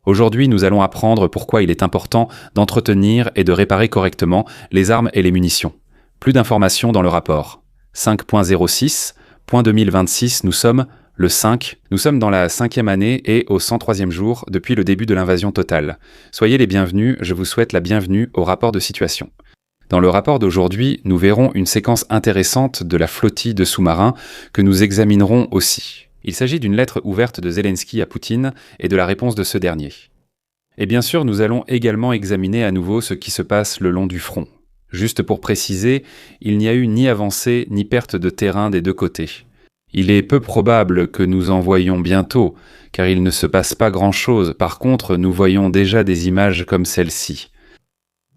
Aujourd'hui, nous allons apprendre pourquoi il est important d'entretenir et de réparer correctement les armes et les munitions. Plus d'informations dans le rapport. 5.06.2026, nous sommes le 5. Nous sommes dans la 5e année et au 103e jour depuis le début de l'invasion totale. Soyez les bienvenus, je vous souhaite la bienvenue au rapport de situation. Dans le rapport d'aujourd'hui, nous verrons une séquence intéressante de la flottille de sous-marins que nous examinerons aussi. Il s'agit d'une lettre ouverte de Zelensky à Poutine et de la réponse de ce dernier. Et bien sûr, nous allons également examiner à nouveau ce qui se passe le long du front. Juste pour préciser, il n'y a eu ni avancée ni perte de terrain des deux côtés. Il est peu probable que nous en voyions bientôt, car il ne se passe pas grand-chose. Par contre, nous voyons déjà des images comme celle-ci.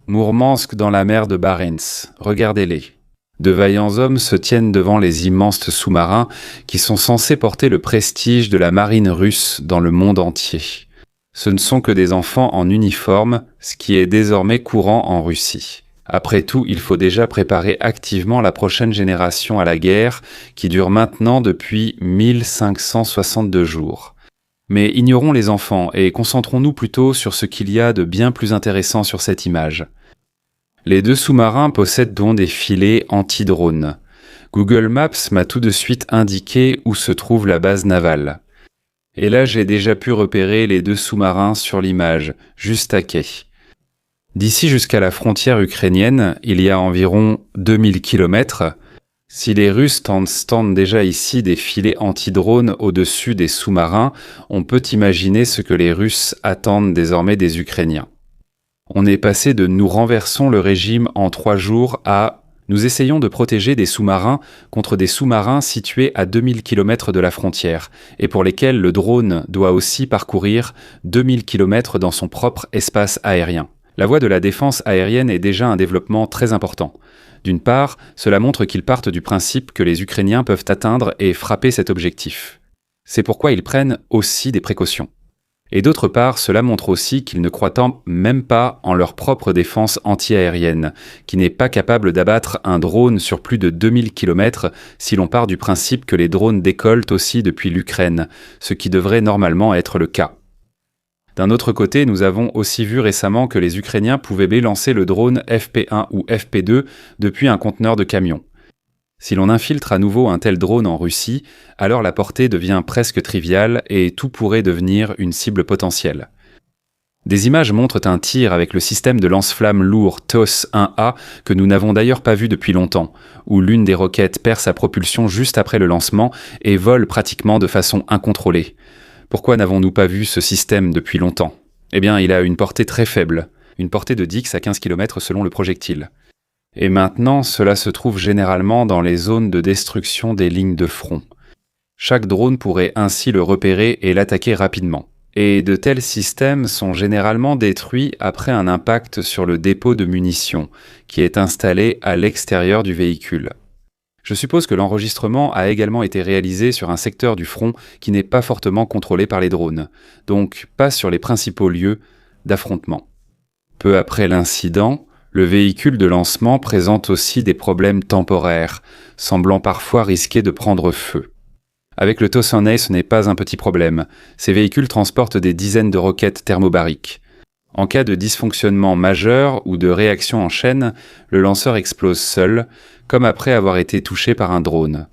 Mourmansk dans la mer de Barents, regardez-les. De vaillants hommes se tiennent devant les immenses sous-marins qui sont censés porter le prestige de la marine russe dans le monde entier. Ce ne sont que des enfants en uniforme, ce qui est désormais courant en Russie. Après tout, il faut déjà préparer activement la prochaine génération à la guerre qui dure maintenant depuis 1562 jours. Mais ignorons les enfants et concentrons-nous plutôt sur ce qu'il y a de bien plus intéressant sur cette image. Les deux sous-marins possèdent donc des filets anti-drones. Google Maps m'a tout de suite indiqué où se trouve la base navale. Et là, j'ai déjà pu repérer les deux sous-marins sur l'image, juste à quai. D'ici jusqu'à la frontière ukrainienne, il y a environ 2000 km. Si les Russes tendent déjà ici des filets anti-drones au-dessus des sous-marins, on peut imaginer ce que les Russes attendent désormais des Ukrainiens. On est passé de « nous renversons le régime en 3 jours » à « nous essayons de protéger des sous-marins contre des sous-marins situés à 2000 km de la frontière et pour lesquels le drone doit aussi parcourir 2000 km dans son propre espace aérien ». La voie de la défense aérienne est déjà un développement très important. D'une part, cela montre qu'ils partent du principe que les Ukrainiens peuvent atteindre et frapper cet objectif. C'est pourquoi ils prennent aussi des précautions. Et d'autre part, cela montre aussi qu'ils ne croient même pas en leur propre défense anti-aérienne, qui n'est pas capable d'abattre un drone sur plus de 2000 km si l'on part du principe que les drones décollent aussi depuis l'Ukraine, ce qui devrait normalement être le cas. D'un autre côté, nous avons aussi vu récemment que les Ukrainiens pouvaient lancer le drone FP1 ou FP2 depuis un conteneur de camion. Si l'on infiltre à nouveau un tel drone en Russie, alors la portée devient presque triviale et tout pourrait devenir une cible potentielle. Des images montrent un tir avec le système de lance-flammes lourd TOS-1A que nous n'avons d'ailleurs pas vu depuis longtemps, où l'une des roquettes perd sa propulsion juste après le lancement et vole pratiquement de façon incontrôlée. Pourquoi n'avons-nous pas vu ce système depuis longtemps ? Eh bien, il a une portée très faible, une portée de 10 à 15 km selon le projectile. Et maintenant, cela se trouve généralement dans les zones de destruction des lignes de front. Chaque drone pourrait ainsi le repérer et l'attaquer rapidement. Et de tels systèmes sont généralement détruits après un impact sur le dépôt de munitions, qui est installé à l'extérieur du véhicule. Je suppose que l'enregistrement a également été réalisé sur un secteur du front qui n'est pas fortement contrôlé par les drones, donc pas sur les principaux lieux d'affrontement. Peu après l'incident, le véhicule de lancement présente aussi des problèmes temporaires, semblant parfois risquer de prendre feu. Avec le TOS-1A, ce n'est pas un petit problème. Ces véhicules transportent des dizaines de roquettes thermobariques. En cas de dysfonctionnement majeur ou de réaction en chaîne, le lanceur explose seul, comme après avoir été touché par un drone.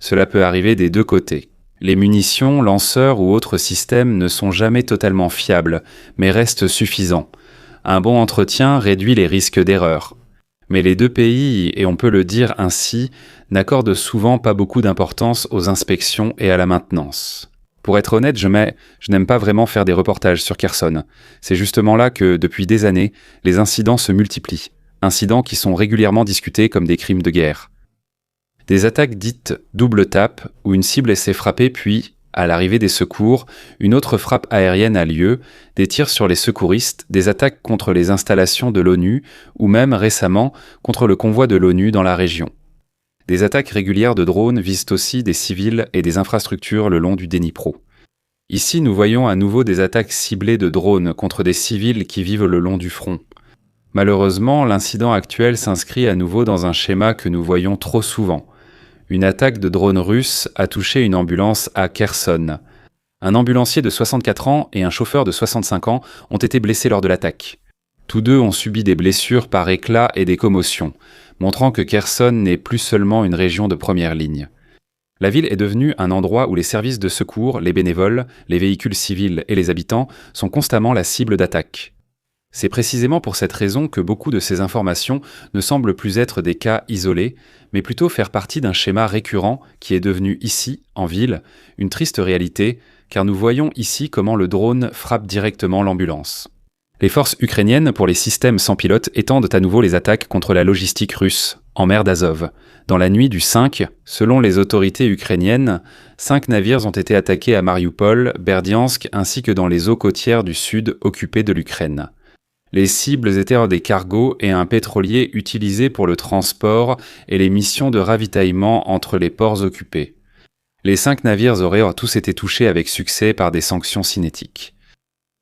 Cela peut arriver des deux côtés. Les munitions, lanceurs ou autres systèmes ne sont jamais totalement fiables, mais restent suffisants. Un bon entretien réduit les risques d'erreur. Mais les deux pays, et on peut le dire ainsi, n'accordent souvent pas beaucoup d'importance aux inspections et à la maintenance. Pour être honnête, je n'aime pas vraiment faire des reportages sur Kherson. C'est justement là que, depuis des années, les incidents se multiplient. Incidents qui sont régulièrement discutés comme des crimes de guerre. Des attaques dites double tape, où une cible essaie frapper puis, à l'arrivée des secours, une autre frappe aérienne a lieu, des tirs sur les secouristes, des attaques contre les installations de l'ONU, ou même récemment contre le convoi de l'ONU dans la région. Des attaques régulières de drones visent aussi des civils et des infrastructures le long du Dnipro. Ici, nous voyons à nouveau des attaques ciblées de drones contre des civils qui vivent le long du front. Malheureusement, l'incident actuel s'inscrit à nouveau dans un schéma que nous voyons trop souvent. Une attaque de drones russes a touché une ambulance à Kherson. Un ambulancier de 64 ans et un chauffeur de 65 ans ont été blessés lors de l'attaque. Tous deux ont subi des blessures par éclats et des commotions, montrant que Kherson n'est plus seulement une région de première ligne. La ville est devenue un endroit où les services de secours, les bénévoles, les véhicules civils et les habitants sont constamment la cible d'attaques. C'est précisément pour cette raison que beaucoup de ces informations ne semblent plus être des cas isolés, mais plutôt faire partie d'un schéma récurrent qui est devenu ici, en ville, une triste réalité, car nous voyons ici comment le drone frappe directement l'ambulance. Les forces ukrainiennes pour les systèmes sans pilote étendent à nouveau les attaques contre la logistique russe, en mer d'Azov. Dans la nuit du 5, selon les autorités ukrainiennes, 5 navires ont été attaqués à Mariupol, Berdiansk ainsi que dans les eaux côtières du sud occupées de l'Ukraine. Les cibles étaient des cargos et un pétrolier utilisé pour le transport et les missions de ravitaillement entre les ports occupés. Les 5 navires auraient tous été touchés avec succès par des sanctions cinétiques.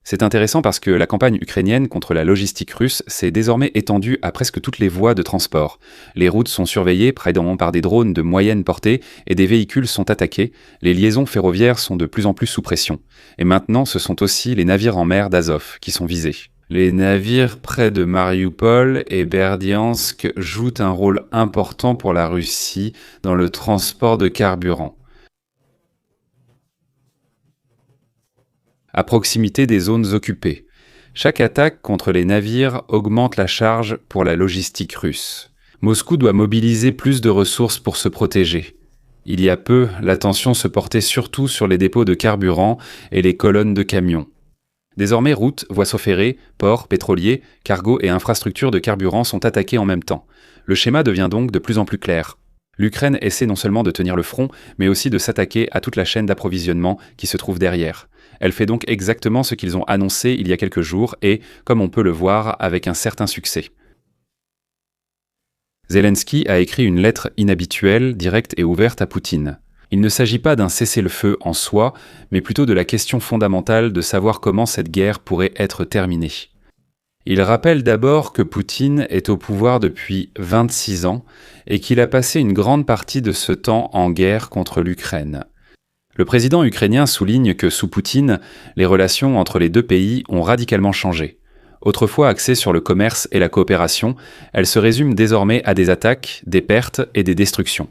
C'est intéressant parce que la campagne ukrainienne contre la logistique russe s'est désormais étendue à presque toutes les voies de transport. Les routes sont surveillées précisément par des drones de moyenne portée et des véhicules sont attaqués. Les liaisons ferroviaires sont de plus en plus sous pression. Et maintenant, ce sont aussi les navires en mer d'Azov qui sont visés. Les navires près de Mariupol et Berdiansk jouent un rôle important pour la Russie dans le transport de carburant. À proximité des zones occupées. Chaque attaque contre les navires augmente la charge pour la logistique russe. Moscou doit mobiliser plus de ressources pour se protéger. Il y a peu, l'attention se portait surtout sur les dépôts de carburant et les colonnes de camions. Désormais, routes, voies ferrées, ports, pétroliers, cargos et infrastructures de carburant sont attaqués en même temps. Le schéma devient donc de plus en plus clair. L'Ukraine essaie non seulement de tenir le front, mais aussi de s'attaquer à toute la chaîne d'approvisionnement qui se trouve derrière. Elle fait donc exactement ce qu'ils ont annoncé il y a quelques jours et, comme on peut le voir, avec un certain succès. Zelensky a écrit une lettre inhabituelle, directe et ouverte à Poutine. Il ne s'agit pas d'un cessez-le-feu en soi, mais plutôt de la question fondamentale de savoir comment cette guerre pourrait être terminée. Il rappelle d'abord que Poutine est au pouvoir depuis 26 ans et qu'il a passé une grande partie de ce temps en guerre contre l'Ukraine. Le président ukrainien souligne que sous Poutine, les relations entre les deux pays ont radicalement changé. Autrefois axées sur le commerce et la coopération, elles se résument désormais à des attaques, des pertes et des destructions.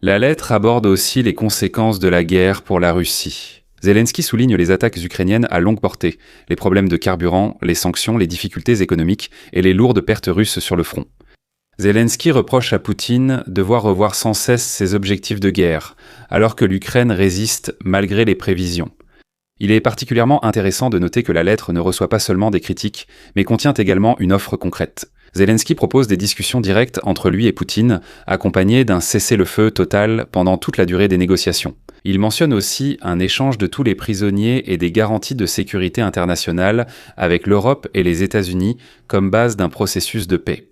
La lettre aborde aussi les conséquences de la guerre pour la Russie. Zelensky souligne les attaques ukrainiennes à longue portée, les problèmes de carburant, les sanctions, les difficultés économiques et les lourdes pertes russes sur le front. Zelensky reproche à Poutine de revoir sans cesse ses objectifs de guerre, alors que l'Ukraine résiste malgré les prévisions. Il est particulièrement intéressant de noter que la lettre ne reçoit pas seulement des critiques, mais contient également une offre concrète. Zelensky propose des discussions directes entre lui et Poutine, accompagnées d'un cessez-le-feu total pendant toute la durée des négociations. Il mentionne aussi un échange de tous les prisonniers et des garanties de sécurité internationale avec l'Europe et les États-Unis comme base d'un processus de paix.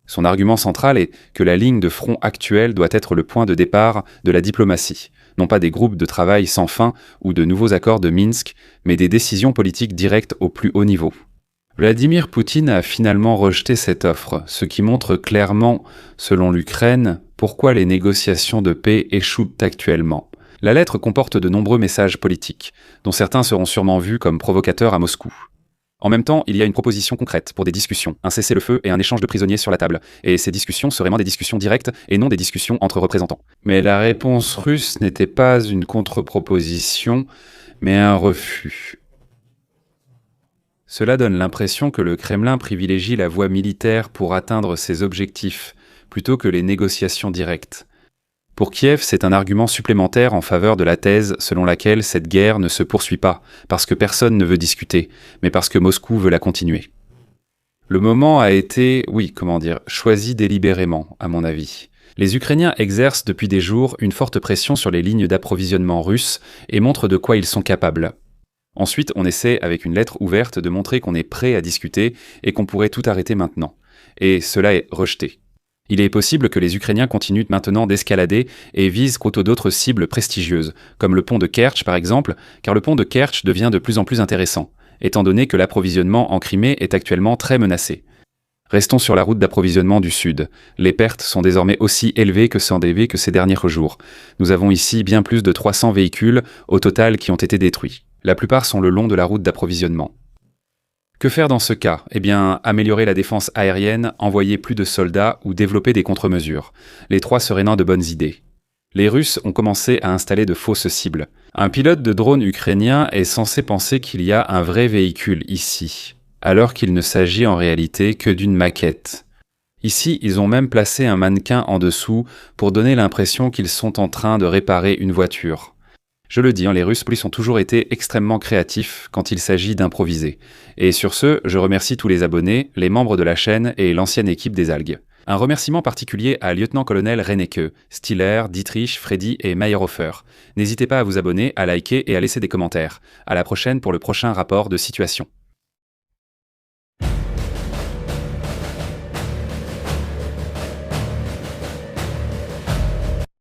Son argument central est que la ligne de front actuelle doit être le point de départ de la diplomatie, non pas des groupes de travail sans fin ou de nouveaux accords de Minsk, mais des décisions politiques directes au plus haut niveau. Vladimir Poutine a finalement rejeté cette offre, ce qui montre clairement, selon l'Ukraine, pourquoi les négociations de paix échouent actuellement. La lettre comporte de nombreux messages politiques, dont certains seront sûrement vus comme provocateurs à Moscou. En même temps, il y a une proposition concrète pour des discussions, un cessez-le-feu et un échange de prisonniers sur la table. Et ces discussions seraient vraiment des discussions directes et non des discussions entre représentants. Mais la réponse russe n'était pas une contre-proposition, mais un refus. Cela donne l'impression que le Kremlin privilégie la voie militaire pour atteindre ses objectifs, plutôt que les négociations directes. Pour Kiev, c'est un argument supplémentaire en faveur de la thèse selon laquelle cette guerre ne se poursuit pas, parce que personne ne veut discuter, mais parce que Moscou veut la continuer. Le moment a été, choisi délibérément, à mon avis. Les Ukrainiens exercent depuis des jours une forte pression sur les lignes d'approvisionnement russes et montrent de quoi ils sont capables. Ensuite, on essaie, avec une lettre ouverte, de montrer qu'on est prêt à discuter et qu'on pourrait tout arrêter maintenant. Et cela est rejeté. Il est possible que les Ukrainiens continuent maintenant d'escalader et visent côté d'autres cibles prestigieuses, comme le pont de Kerch par exemple, car le pont de Kerch devient de plus en plus intéressant, étant donné que l'approvisionnement en Crimée est actuellement très menacé. Restons sur la route d'approvisionnement du Sud. Les pertes sont désormais aussi élevées que ces derniers jours. Nous avons ici bien plus de 300 véhicules au total qui ont été détruits. La plupart sont le long de la route d'approvisionnement. Que faire dans ce cas? Eh bien, améliorer la défense aérienne, envoyer plus de soldats ou développer des contre-mesures. Les trois seraient de bonnes idées. Les Russes ont commencé à installer de fausses cibles. Un pilote de drone ukrainien est censé penser qu'il y a un vrai véhicule ici, alors qu'il ne s'agit en réalité que d'une maquette. Ici, ils ont même placé un mannequin en dessous pour donner l'impression qu'ils sont en train de réparer une voiture. Je le dis, les Russes ont toujours été extrêmement créatifs quand il s'agit d'improviser. Et sur ce, je remercie tous les abonnés, les membres de la chaîne et l'ancienne équipe des algues. Un remerciement particulier à lieutenant-colonel Rennecke, Stiller, Dietrich, Freddy et Meyerhofer. N'hésitez pas à vous abonner, à liker et à laisser des commentaires. À la prochaine pour le prochain rapport de situation.